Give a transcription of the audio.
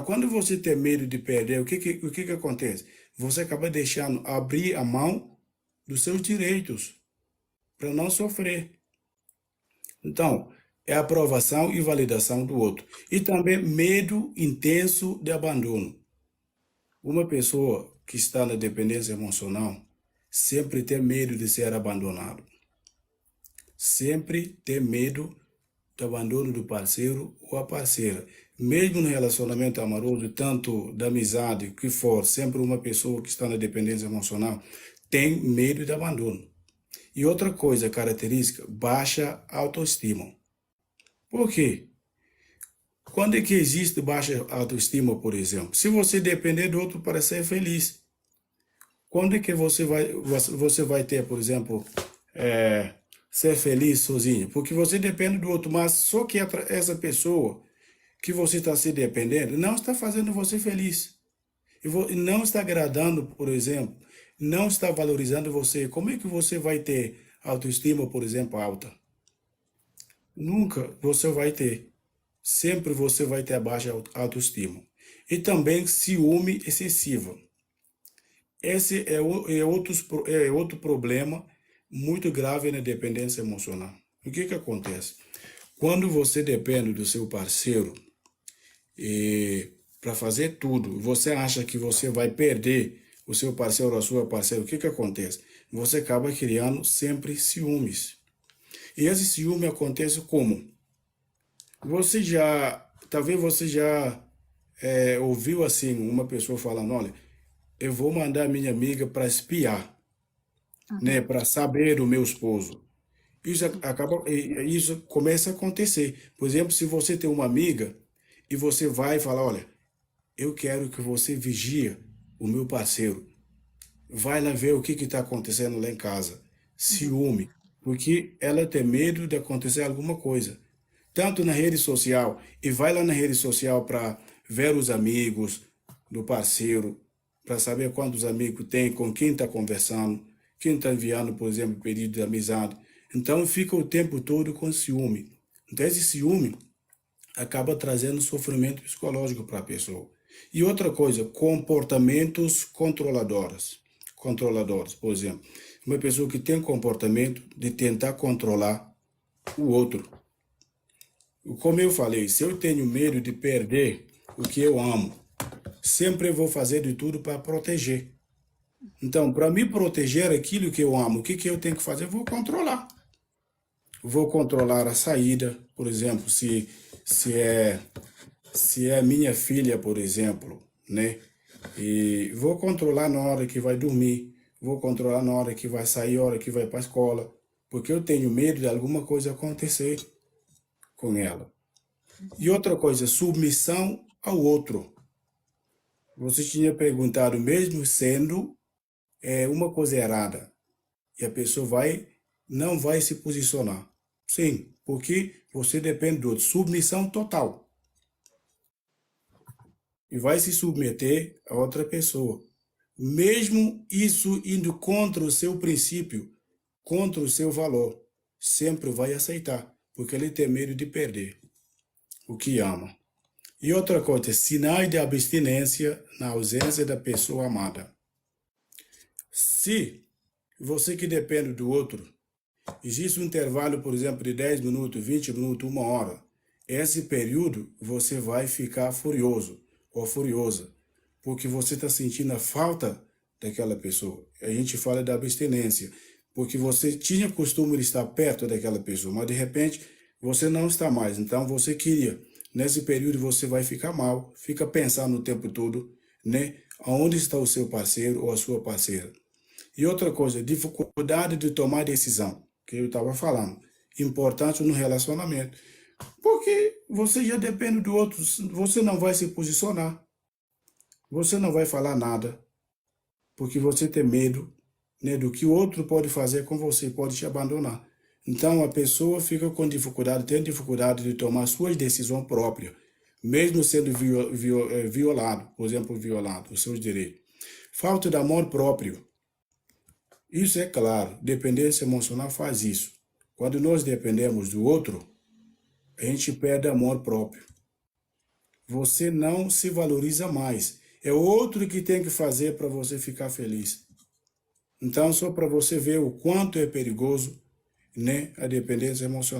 quando você tem medo de perder, o que que acontece? Você acaba deixando abrir a mão dos seus direitos para não sofrer. Então, é aprovação e validação do outro. E também medo intenso de abandono. Uma pessoa que está na dependência emocional sempre tem medo de ser abandonado. Sempre tem medo do abandono do parceiro ou a parceira. Mesmo no relacionamento amoroso, tanto da amizade que for, sempre uma pessoa que está na dependência emocional tem medo de abandono. E outra coisa característica, baixa autoestima. Por quê? Quando é que existe baixa autoestima, por exemplo? Se você depender do outro para ser feliz. Quando é que você vai ter, por exemplo, ser feliz sozinho? Porque você depende do outro, mas só que essa pessoa que você está se dependendo não está fazendo você feliz. E não está agradando, por exemplo, não está valorizando você. Como é que você vai ter autoestima, por exemplo, alta? Nunca você vai ter. Sempre você vai ter a baixa autoestima. E também ciúme excessivo. Esse é outro problema muito grave na dependência emocional. O que que acontece? Quando você depende do seu parceiro para fazer tudo, você acha que você vai perder o seu parceiro ou a sua parceira, o que que acontece? Você acaba criando sempre ciúmes. E esse ciúme acontece como? Talvez você já ouviu assim uma pessoa falando, olha, eu vou mandar minha amiga para espiar, né, Uhum. para saber do meu esposo. Sim. Isso começa a acontecer. Por exemplo, se você tem uma amiga e você vai falar, olha, eu quero que você vigie o meu parceiro. Vai lá ver o que está acontecendo lá em casa. Uhum. Ciúme, porque ela tem medo de acontecer alguma coisa. Tanto na rede social, e vai lá na rede social para ver os amigos do parceiro, para saber quantos amigos tem, com quem está conversando, quem está enviando, por exemplo, pedido de amizade. Então fica o tempo todo com ciúme. Então esse ciúme acaba trazendo sofrimento psicológico para a pessoa. E outra coisa, comportamentos controladores. Controladores, por exemplo, uma pessoa que tem comportamento de tentar controlar o outro. Como eu falei, se eu tenho medo de perder o que eu amo, sempre vou fazer de tudo para proteger. Então, para me proteger aquilo que eu amo, o que que eu tenho que fazer? Eu vou controlar. Vou controlar a saída, por exemplo, se é minha filha, por exemplo, né? E vou controlar na hora que vai dormir, vou controlar na hora que vai sair, na hora que vai para a escola, porque eu tenho medo de alguma coisa acontecer com ela. E outra coisa, submissão ao outro. Você tinha perguntado, mesmo sendo uma coisa errada, e a pessoa não vai se posicionar. Sim, porque você depende do outro. Submissão total. E vai se submeter a outra pessoa. Mesmo isso indo contra o seu princípio, contra o seu valor, sempre vai aceitar, porque ele tem medo de perder o que ama. E outra coisa, sinais de abstinência na ausência da pessoa amada. Se você que depende do outro, existe um intervalo, por exemplo, de 10 minutos, 20 minutos, uma hora. Esse período você vai ficar furioso ou furiosa, porque você está sentindo a falta daquela pessoa. A gente fala da abstinência, porque você tinha costume de estar perto daquela pessoa, mas de repente você não está mais. Então você queria. Nesse período você vai ficar mal, fica pensando o tempo todo, né? Aonde está o seu parceiro ou a sua parceira? E outra coisa, dificuldade de tomar decisão, que eu estava falando. Importante no relacionamento. Porque você já depende do outro, você não vai se posicionar, você não vai falar nada, porque você tem medo, né, do que o outro pode fazer com você, pode te abandonar. Então a pessoa fica com dificuldade, tem dificuldade de tomar suas decisões próprias, mesmo sendo violado, por exemplo, violado os seus direitos. Falta de amor próprio. Isso é claro, dependência emocional faz isso. Quando nós dependemos do outro, a gente perde amor próprio. você não se valoriza mais. É outro que tem que fazer para você ficar feliz. Então, só para você ver o quanto é perigoso, né, a dependência emocional.